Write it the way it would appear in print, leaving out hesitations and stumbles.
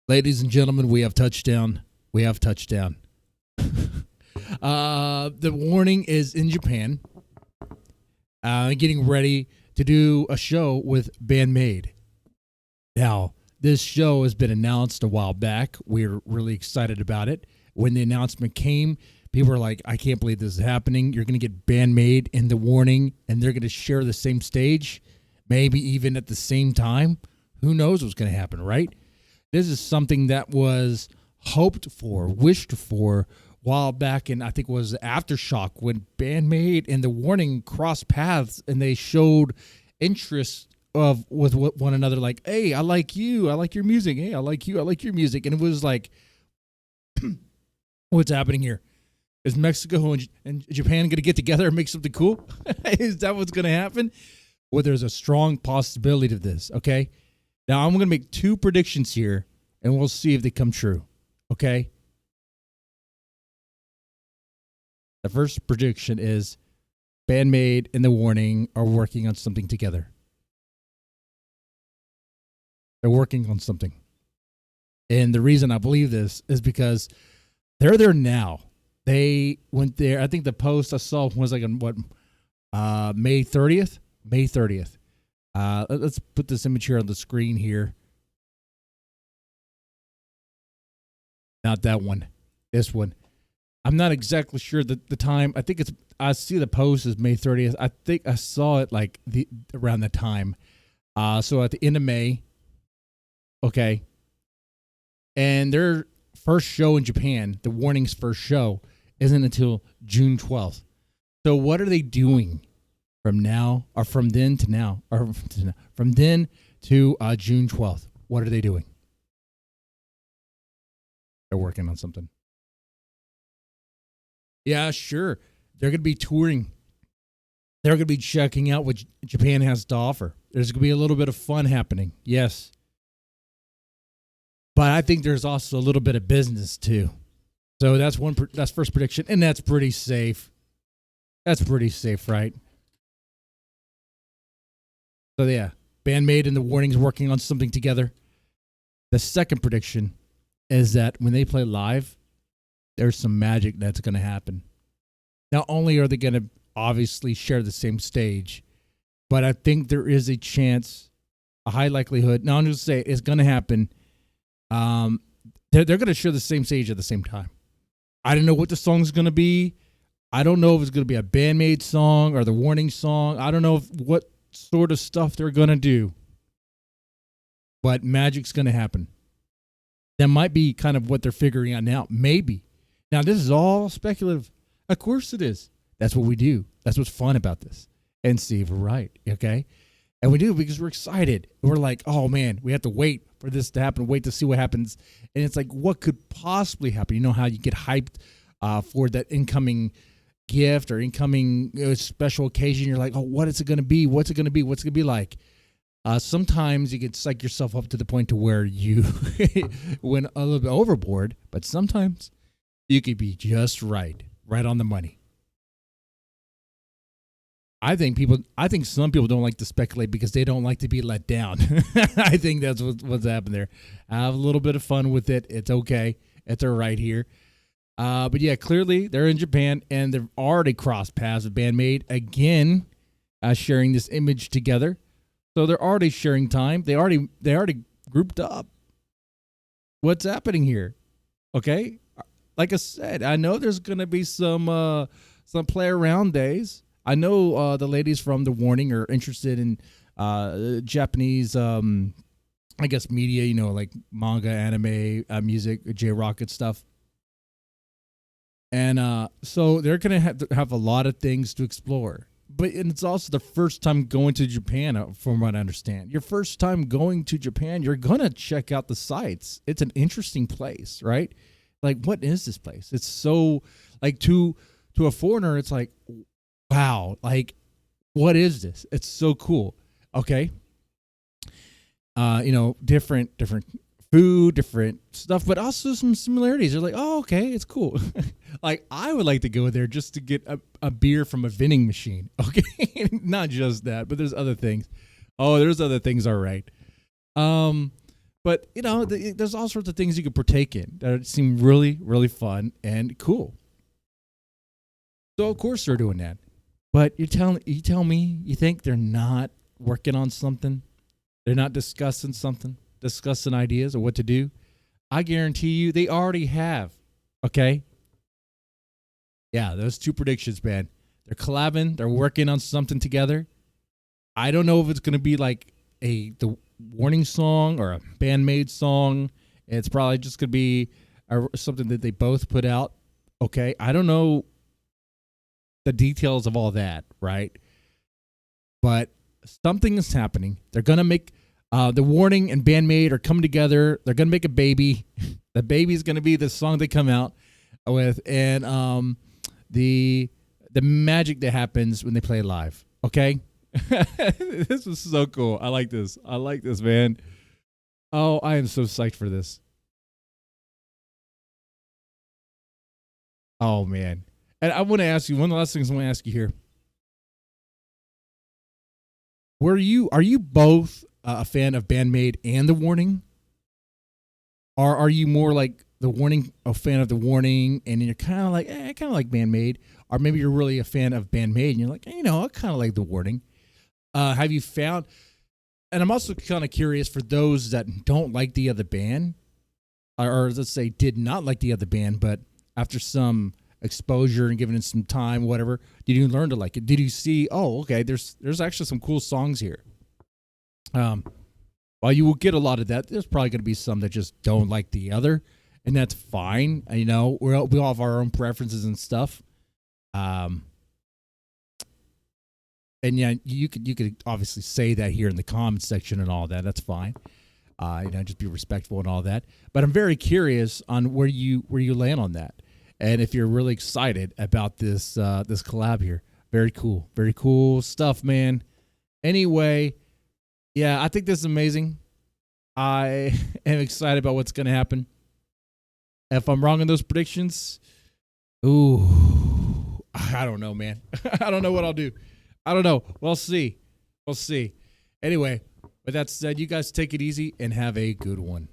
Ladies and gentlemen, we have touchdown. We have touchdown. The warning is in Japan. Getting ready to do a show with Band-Maid. Now, this show has been announced a while back. We're really excited about it. When the announcement came, people were like, I can't believe this is happening. You're going to get Band-Maid in the warning, and they're going to share the same stage, maybe even at the same time. Who knows what's going to happen, right? This is something that was hoped for, wished for, a while back, and I think it was Aftershock when Band-Maid and the Warning crossed paths, and they showed interest with one another, like, hey, I like you, I like your music, hey, I like you, I like your music. And it was like, what's happening here? Is Mexico and Japan going to get together and make something cool? Is that what's going to happen? Well, there's a strong possibility of this, okay? Now, I'm going to make two predictions here, and we'll see if they come true, okay? The first prediction is Band-Maid and The Warning are working on something together. They're working on something. And the reason I believe this is because they're there now. They went there. I think the post I saw was like on May 30th? May 30th. Let's put this image here on the screen here. Not that one. This one. I'm not exactly sure the time. I see the post is May 30th. I think I saw it like around the time. So at the end of May. Okay. And their first show in Japan, the Warning's first show, isn't until June 12th. So what are they doing from now, or from then to now, or from then to June 12th? What are they doing? They're working on something. Yeah, sure. They're going to be touring. They're going to be checking out what Japan has to offer. There's going to be a little bit of fun happening. Yes. But I think there's also a little bit of business too. So that's first prediction, and that's pretty safe. That's pretty safe, right? So yeah, Band-Maid and the Warnings working on something together. The second prediction is that when they play live, there's some magic that's going to happen. Not only are they going to obviously share the same stage, but I think there is a chance, a high likelihood. Now I'm just saying it's going to happen. They're going to share the same stage at the same time. I don't know what the song's going to be. I don't know if it's going to be a Band-Maid song or the Warning song. I don't know what sort of stuff they're going to do. But magic's going to happen. That might be kind of what they're figuring out now. Maybe. Now, this is all speculative. Of course it is. That's what we do. That's what's fun about this. And see if we're right, okay? And we do because we're excited. We're like, oh, man, we have to wait for this to happen, wait to see what happens. And it's like, what could possibly happen? You know how you get hyped for that incoming gift or incoming special occasion. You're like, oh, what is it going to be? What's it going to be? What's it going to be like? Sometimes you can psych yourself up to the point to where you went a little bit overboard, but sometimes you could be just right on the money. I think some people don't like to speculate because they don't like to be let down. I think that's what's happened there. Have a little bit of fun with it. It's okay. It's all right here. But yeah, clearly they're in Japan and they've already crossed paths with Band-Maid again, sharing this image together. So they're already sharing time. They already grouped up. What's happening here? Okay, like I said, I know there's gonna be some play around days. I know the ladies from The Warning are interested in Japanese, I guess, media, you know, like manga, anime, music, J-Rocket stuff. And so they're going to have a lot of things to explore. But it's also the first time going to Japan, from what I understand. Your first time going to Japan, you're going to check out the sites. It's an interesting place, right? Like, what is this place? It's so, like, to a foreigner, it's like, wow, like, what is this? It's so cool. Okay. You know, different food, different stuff, but also some similarities. They're like, oh, okay, it's cool. Like, I would like to go there just to get a beer from a vending machine. Okay. Not just that, but there's other things. Oh, there's other things. All right. But But there's all sorts of things you can partake in that seem really, really fun and cool. So of course they're doing that. But you tell me you think they're not working on something? They're not discussing something, discussing ideas of what to do? I guarantee you they already have. Okay? Yeah, those two predictions, man. They're collabing, they're working on something together. I don't know if it's gonna be like the warning song or a Band-Maid song. It's probably just gonna be something that they both put out. Okay? I don't know the details of all that, right? But something is happening. They're gonna make the Warning and Band-Maid are coming together. They're gonna make a baby. The baby's gonna be the song they come out with, and the magic that happens when they play live. Okay, this is so cool. I like this. I like this, man. Oh, I am so psyched for this. Oh man, and I want to ask you one of the last things I want to ask you here. Are you both a fan of Band-Maid and the Warning? Or are you more like the Warning, a fan of the Warning, and you're kind of like, I kind of like Band-Maid? Or maybe you're really a fan of Band-Maid, and you're like, I kind of like the Warning. Have you found, and I'm also kind of curious for those that don't like the other band, or let's say did not like the other band, but after some exposure and giving it some time, whatever, did you learn to like it? Did you see, okay, there's actually some cool songs here? While you will get a lot of that, there's probably going to be some that just don't like the other, and that's fine. We all have our own preferences and stuff. And yeah, you could obviously say that here in the comments section and all that. That's fine. Just be respectful and all that. But I'm very curious on where you land on that, and if you're really excited about this this collab here. Very cool stuff, man. Anyway. Yeah, I think this is amazing. I am excited about what's going to happen. If I'm wrong in those predictions, I don't know, man. I don't know what I'll do. I don't know. We'll see. Anyway, with that said, you guys take it easy and have a good one.